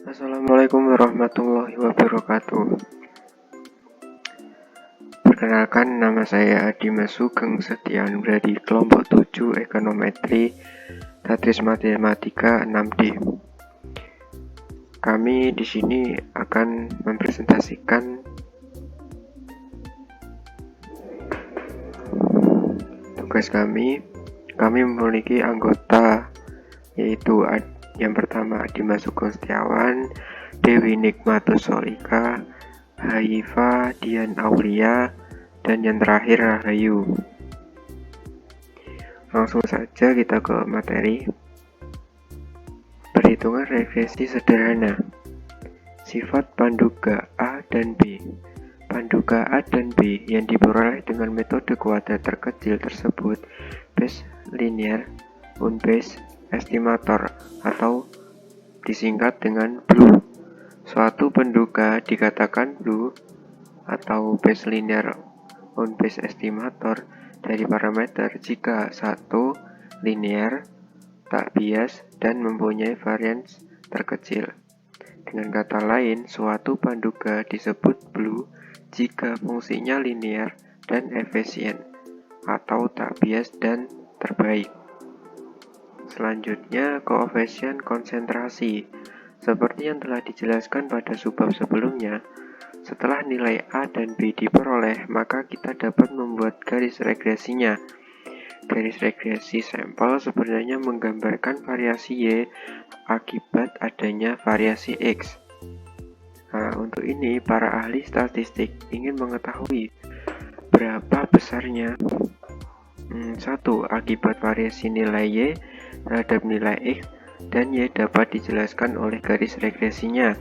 Assalamualaikum warahmatullahi wabarakatuh. Perkenalkan, nama saya Dimas Sugeng Setian dari kelompok 7 Ekonometri Tatris Matematika 6D. Kami di sini akan mempresentasikan tugas kami. Kami memiliki anggota yaitu yang pertama Dimas Sugeng Setiawan, Dewi Nikmatus Solika, Haifa Dian Aulia, dan yang terakhir Rahayu. Langsung saja kita ke materi. Perhitungan regresi sederhana. Sifat panduga A dan B. Panduga A dan B yang diperoleh dengan metode kuadrat terkecil tersebut base linear unbase estimator atau disingkat dengan BLU. Suatu penduga dikatakan BLU atau base linear unbase estimator dari parameter jika satu linear, tak bias, dan mempunyai varians terkecil. Dengan kata lain, suatu panduga disebut BLU jika fungsinya linear dan efisien, atau tak bias dan terbaik. Selanjutnya, koefisien konsentrasi. Seperti yang telah dijelaskan pada subbab sebelumnya, setelah nilai A dan B diperoleh, maka kita dapat membuat garis regresinya. Garis regresi sampel sebenarnya menggambarkan variasi Y akibat adanya variasi X. Nah, untuk ini para ahli statistik ingin mengetahui berapa besarnya 1. Akibat variasi nilai Y terhadap nilai X, dan Y dapat dijelaskan oleh garis regresinya.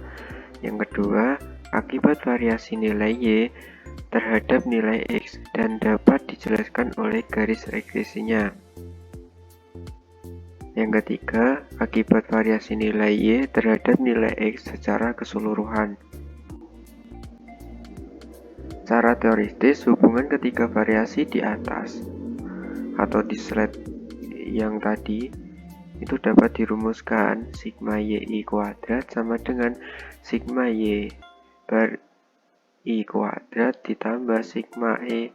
Yang kedua, akibat variasi nilai Y terhadap nilai X dan dapat dijelaskan oleh garis regresinya. Yang ketiga, akibat variasi nilai Y terhadap nilai X secara keseluruhan. Secara teoritis, hubungan ketiga variasi di atas atau di slide yang tadi itu dapat dirumuskan sigma YI kuadrat sama dengan sigma Y per I kuadrat ditambah sigma E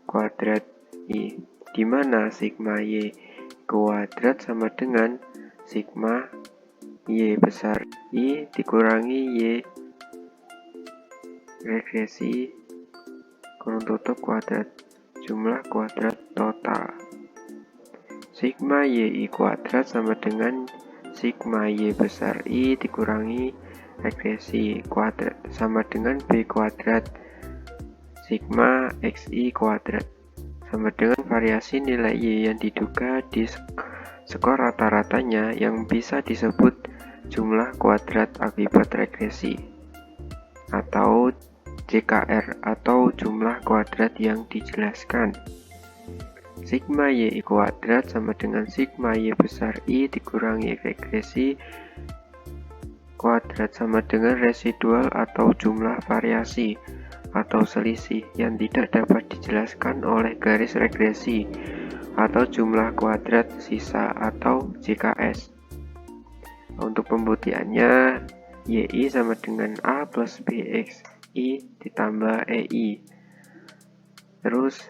kuadrat I, di mana sigma Y kuadrat sama dengan sigma Y besar I dikurangi Y regresi kurung tutup kuadrat jumlah kuadrat total. Sigma YI kuadrat sama dengan sigma Y besar I dikurangi regresi kuadrat sama dengan B kuadrat sigma XI kuadrat sama dengan variasi nilai Y yang diduga di skor rata-ratanya yang bisa disebut jumlah kuadrat akibat regresi atau JKR atau jumlah kuadrat yang dijelaskan. Sigma Y kuadrat sama dengan sigma Y besar I dikurangi regresi kuadrat sama dengan residual atau jumlah variasi atau selisih yang tidak dapat dijelaskan oleh garis regresi atau jumlah kuadrat sisa atau JKS. Untuk pembuktiannya, YI sama dengan A plus BX I ditambah EI terus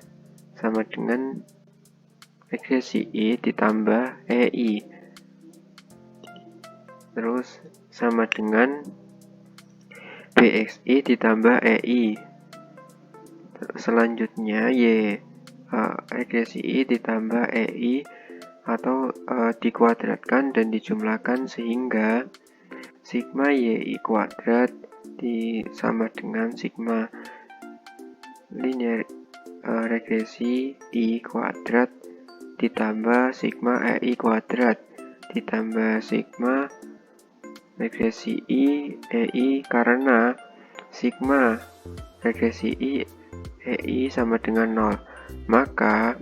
sama dengan regresi I ditambah EI terus sama dengan BXI ditambah EI. Selanjutnya Y regresi I ditambah EI atau dikuadratkan dan dijumlahkan sehingga sigma YI kuadrat sama dengan sigma linear regresi I kuadrat ditambah sigma EI kuadrat ditambah sigma regresi I EI karena sigma regresi I EI sama dengan 0, maka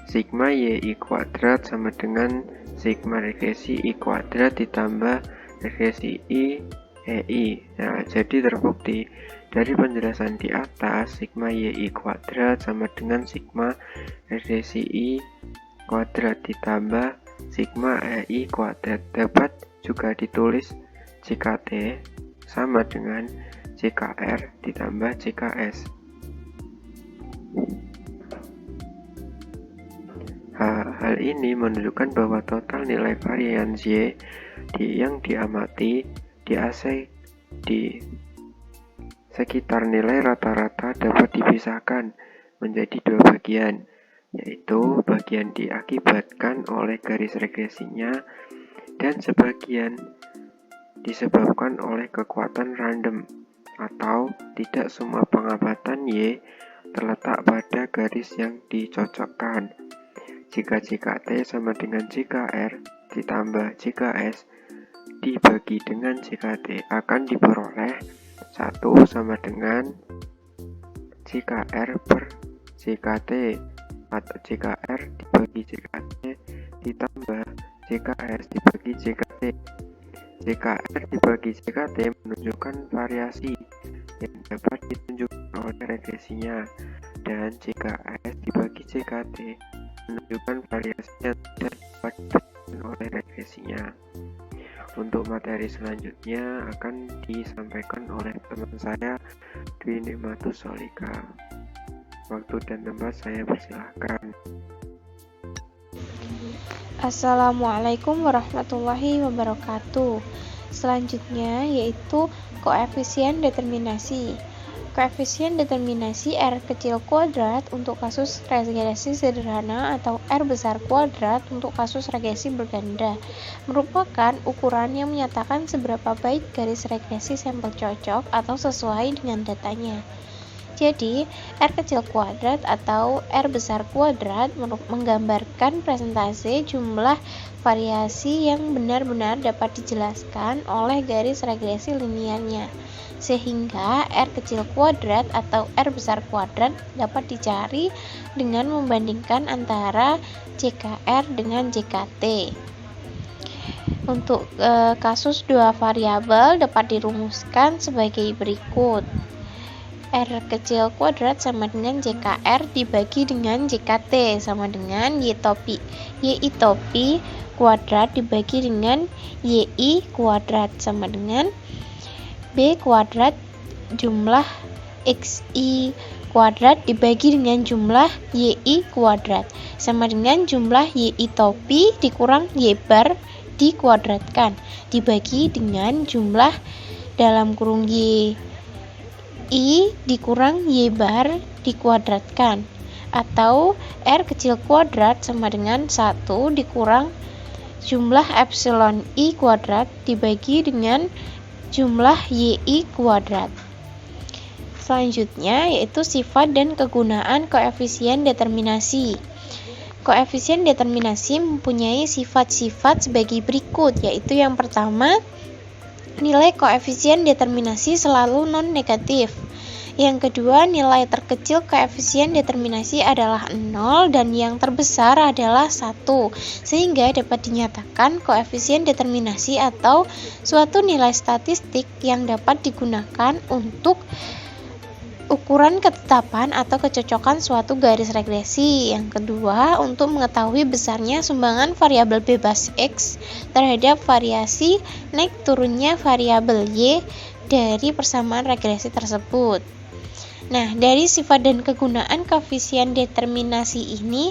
sigma YI kuadrat sama dengan sigma regresi I kuadrat ditambah regresi I EI. Nah, jadi terbukti dari penjelasan di atas, sigma YI kuadrat sama dengan sigma regresi I kuadrat ditambah sigma EI kuadrat. Dapat juga ditulis JKT sama dengan JKR ditambah JKS. Hal ini menunjukkan bahwa total nilai varians Y yang diamati di sekitar nilai rata-rata dapat dipisahkan menjadi dua bagian, yaitu bagian diakibatkan oleh garis regresinya dan sebagian disebabkan oleh kekuatan random, atau tidak semua pengamatan Y terletak pada garis yang dicocokkan. Jika JKT sama dengan JKR ditambah JKS dibagi dengan JKT akan diperoleh 1 sama dengan JKR per JKT, atau JKR dibagi JKT ditambah JKS dibagi JKT. JKR dibagi JKT menunjukkan variasi yang dapat ditunjukkan oleh regresinya, dan JKS dibagi JKT menunjukkan variasi yang tidak dapat ditunjukkan oleh regresinya. Untuk materi selanjutnya akan disampaikan oleh teman saya Dwi Nikmatus Solika. Waktu dan tempat saya persilahkan. Assalamualaikum warahmatullahi wabarakatuh. Selanjutnya yaitu koefisien determinasi. Koefisien determinasi R kecil kuadrat untuk kasus regresi sederhana atau R besar kuadrat untuk kasus regresi berganda merupakan ukuran yang menyatakan seberapa baik garis regresi sampel cocok atau sesuai dengan datanya. Jadi, R kecil kuadrat atau R besar kuadrat menggambarkan presentase jumlah variasi yang benar-benar dapat dijelaskan oleh garis regresi linearnya. Sehingga R kecil kuadrat atau R besar kuadrat dapat dicari dengan membandingkan antara JKR dengan JKT. Untuk kasus dua variabel dapat dirumuskan sebagai berikut. R kecil kuadrat sama dengan JKR dibagi dengan JKT sama dengan Y topi kuadrat dibagi dengan YI kuadrat sama dengan B kuadrat jumlah XI kuadrat dibagi dengan jumlah YI kuadrat sama dengan jumlah YI topi dikurang Y bar dikuadratkan dibagi dengan jumlah dalam kurung Y I dikurang Y bar dikuadratkan, atau R kecil kuadrat sama dengan 1 dikurang jumlah epsilon I kuadrat dibagi dengan jumlah YI kuadrat. Selanjutnya yaitu sifat dan kegunaan koefisien determinasi. Koefisien determinasi mempunyai sifat-sifat sebagai berikut, yaitu yang pertama, nilai koefisien determinasi selalu non-negatif. Yang kedua, nilai terkecil koefisien determinasi adalah 0 dan yang terbesar adalah 1, sehingga dapat dinyatakan koefisien determinasi atau suatu nilai statistik yang dapat digunakan untuk ukuran ketetapan atau kecocokan suatu garis regresi. Yang kedua, untuk mengetahui besarnya sumbangan variabel bebas X terhadap variasi naik turunnya variabel Y dari persamaan regresi tersebut. Nah, dari sifat dan kegunaan koefisien determinasi ini,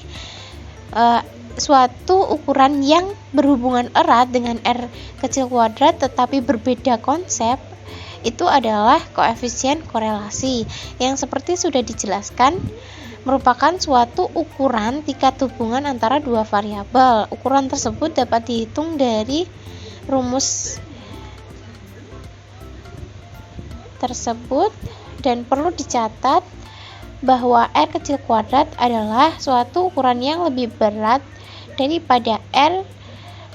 suatu ukuran yang berhubungan erat dengan R kecil kuadrat tetapi berbeda konsep itu adalah koefisien korelasi yang seperti sudah dijelaskan merupakan suatu ukuran tingkat hubungan antara dua variabel. Ukuran tersebut dapat dihitung dari rumus tersebut dan perlu dicatat bahwa R kecil kuadrat adalah suatu ukuran yang lebih berat daripada R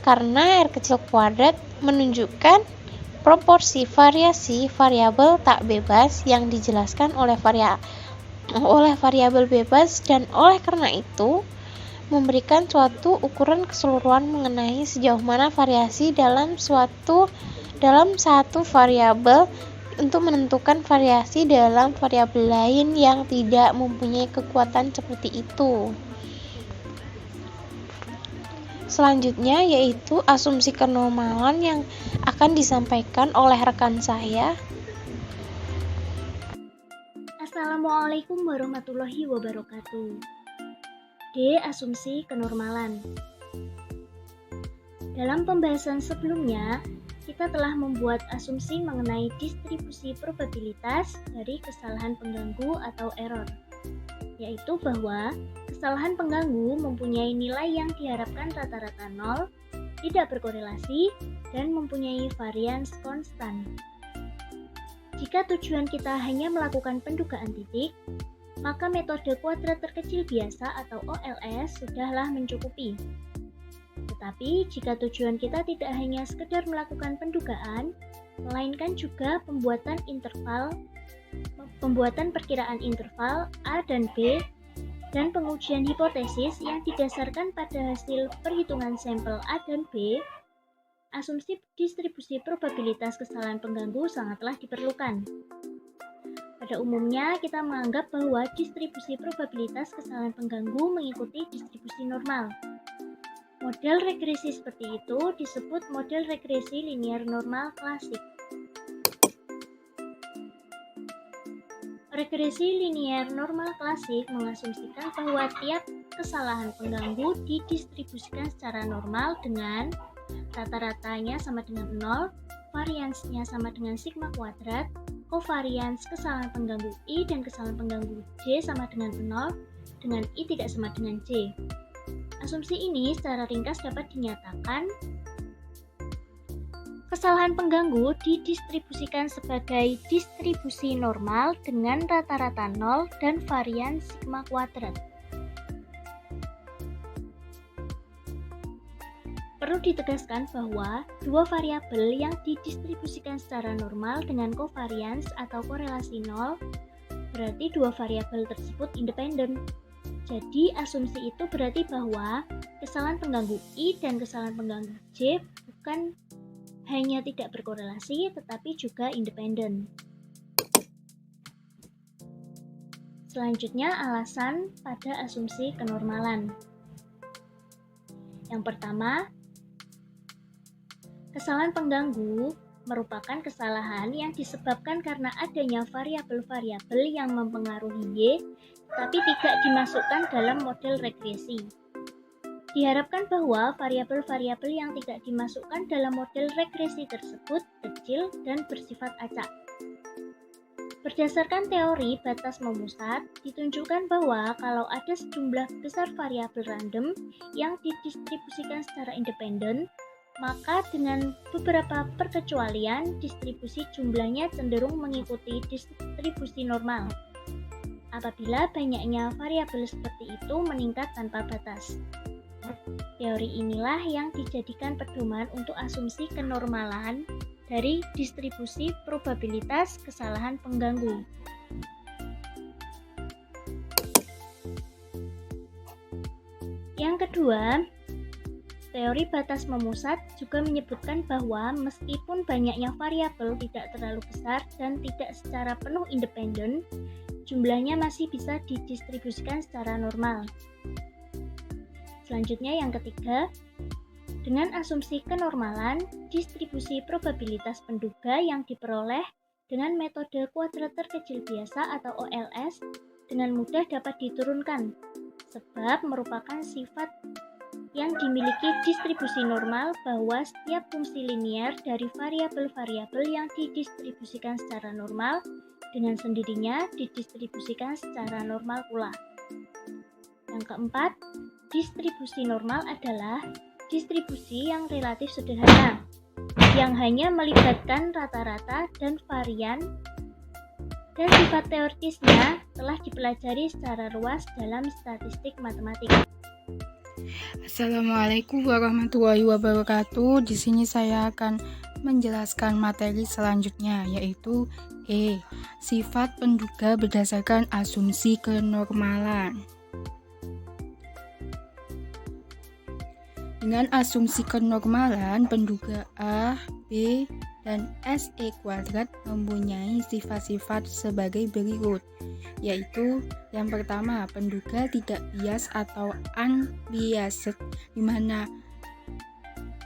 karena R kecil kuadrat menunjukkan proporsi variasi variabel tak bebas yang dijelaskan oleh variabel bebas dan oleh karena itu memberikan suatu ukuran keseluruhan mengenai sejauh mana variasi dalam satu variabel untuk menentukan variasi dalam variabel lain yang tidak mempunyai kekuatan seperti itu. Selanjutnya yaitu asumsi kenormalan yang akan disampaikan oleh rekan saya. Assalamualaikum warahmatullahi wabarakatuh. D. Asumsi kenormalan. Dalam pembahasan sebelumnya, kita telah membuat asumsi mengenai distribusi probabilitas dari kesalahan pengganggu atau error, yaitu bahwa kesalahan pengganggu mempunyai nilai yang diharapkan rata-rata 0, tidak berkorelasi, dan mempunyai varians konstan. Jika tujuan kita hanya melakukan pendugaan titik, maka metode kuadrat terkecil biasa atau OLS sudahlah mencukupi. Tetapi jika tujuan kita tidak hanya sekedar melakukan pendugaan, melainkan juga pembuatan perkiraan interval A dan B, dan pengujian hipotesis yang didasarkan pada hasil perhitungan sampel A dan B, asumsi distribusi probabilitas kesalahan pengganggu sangatlah diperlukan. Pada umumnya, kita menganggap bahwa distribusi probabilitas kesalahan pengganggu mengikuti distribusi normal. Model regresi seperti itu disebut model regresi linear normal klasik. Regresi linear normal klasik mengasumsikan bahwa tiap kesalahan pengganggu didistribusikan secara normal dengan rata-ratanya sama dengan 0, variansnya sama dengan sigma kuadrat, kovarians kesalahan pengganggu I dan kesalahan pengganggu J sama dengan 0, dengan I tidak sama dengan J. Asumsi ini secara ringkas dapat dinyatakan kesalahan pengganggu didistribusikan sebagai distribusi normal dengan rata-rata 0 dan varian sigma kuadrat. Perlu ditegaskan bahwa dua variabel yang didistribusikan secara normal dengan kovarians atau korelasi 0 berarti dua variabel tersebut independen. Jadi asumsi itu berarti bahwa kesalahan pengganggu I dan kesalahan pengganggu J bukan hanya tidak berkorelasi tetapi juga independen. Selanjutnya alasan pada asumsi kenormalan. Yang pertama, kesalahan pengganggu merupakan kesalahan yang disebabkan karena adanya variabel-variabel yang mempengaruhi Y, tapi tidak dimasukkan dalam model regresi. Diharapkan bahwa variabel-variabel yang tidak dimasukkan dalam model regresi tersebut kecil dan bersifat acak. Berdasarkan teori batas memusat, ditunjukkan bahwa kalau ada sejumlah besar variabel random yang didistribusikan secara independen, maka dengan beberapa perkecualian, distribusi jumlahnya cenderung mengikuti distribusi normal. Apabila banyaknya variabel seperti itu meningkat tanpa batas. Teori inilah yang dijadikan pedoman untuk asumsi kenormalan dari distribusi probabilitas kesalahan pengganggu. Yang kedua, teori batas memusat juga menyebutkan bahwa meskipun banyaknya variabel tidak terlalu besar dan tidak secara penuh independen, jumlahnya masih bisa didistribusikan secara normal. Selanjutnya yang ketiga, dengan asumsi kenormalan, distribusi probabilitas penduga yang diperoleh dengan metode kuadrat terkecil biasa atau OLS dengan mudah dapat diturunkan, sebab merupakan sifat yang dimiliki distribusi normal bahwa setiap fungsi linear dari variabel-variabel yang didistribusikan secara normal dengan sendirinya didistribusikan secara normal pula. Yang keempat, distribusi normal adalah distribusi yang relatif sederhana, yang hanya melibatkan rata-rata dan varian, dan sifat teoritisnya telah dipelajari secara luas dalam statistik matematik. Assalamualaikum warahmatullahi wabarakatuh. Di sini saya akan menjelaskan materi selanjutnya, yaitu sifat penduga berdasarkan asumsi kenormalan. Dengan asumsi kenormalan, penduga A, B, dan SE kuadrat mempunyai sifat-sifat sebagai berikut, yaitu yang pertama, penduga tidak bias atau unbiased, di mana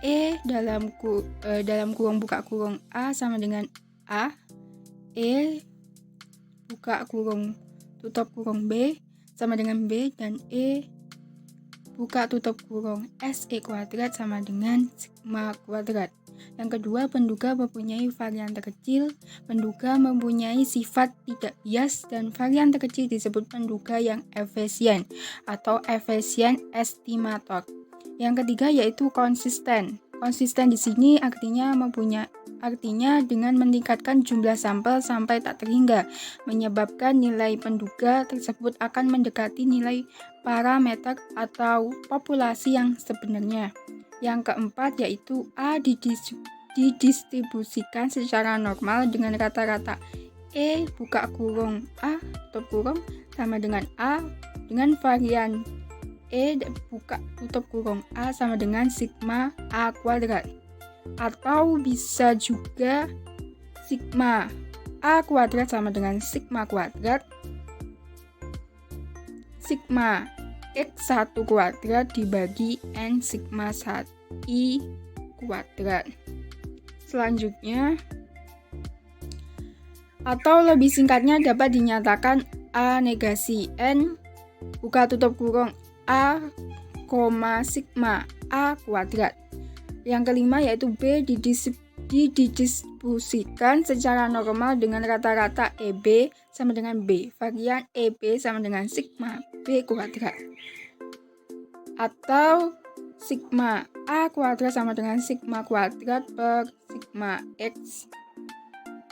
E dalam kurung buka kurung A sama dengan A, E buka kurung tutup kurung B sama dengan B, dan E buka tutup kurung SE kuadrat sama dengan sigma kuadrat. Yang kedua, penduga mempunyai varian terkecil. Penduga mempunyai sifat tidak bias dan varian terkecil disebut penduga yang efisien atau efisien estimator. Yang ketiga yaitu konsisten. Konsisten di sini artinya dengan meningkatkan jumlah sampel sampai tak terhingga, menyebabkan nilai penduga tersebut akan mendekati nilai parameter atau populasi yang sebenarnya. Yang keempat yaitu A didistribusikan secara normal dengan rata-rata E buka kurung A tutup kurung sama dengan A dengan varian E buka tutup kurung A sama dengan sigma A kuadrat. Atau bisa juga sigma A kuadrat sama dengan sigma kuadrat sigma X1 kuadrat dibagi N sigma 1 I kuadrat. Selanjutnya, atau lebih singkatnya dapat dinyatakan A negasi N buka tutup kurung A, sigma A kuadrat. Yang kelima yaitu B didistribusikan secara normal dengan rata-rata EB sama dengan B, varian EB sama dengan sigma B kuadrat. Atau sigma A kuadrat sama dengan sigma kuadrat per sigma X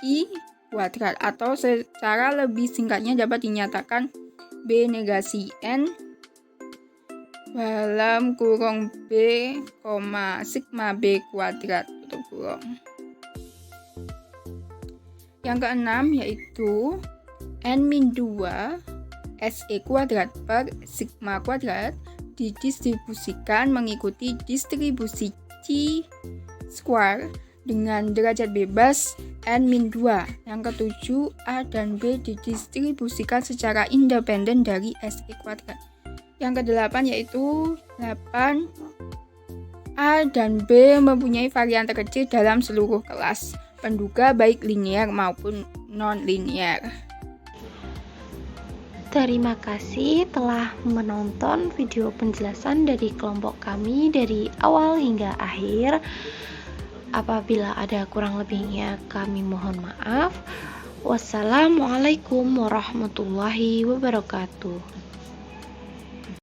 I kuadrat. Atau secara lebih singkatnya dapat dinyatakan B negasi N dalam kurung B, sigma B kuadrat tutup kurung. Yang keenam yaitu N-2 SE kuadrat per sigma kuadrat didistribusikan mengikuti distribusi chi-square dengan derajat bebas N-2. Yang ketujuh, A dan B didistribusikan secara independen dari SE kuadrat. Yang kedelapan yaitu 8 A dan B mempunyai varian terkecil dalam seluruh kelas penduga baik linier maupun non-linier. Terima kasih telah menonton video penjelasan dari kelompok kami dari awal hingga akhir. Apabila ada kurang lebihnya kami mohon maaf. Wassalamualaikum warahmatullahi wabarakatuh.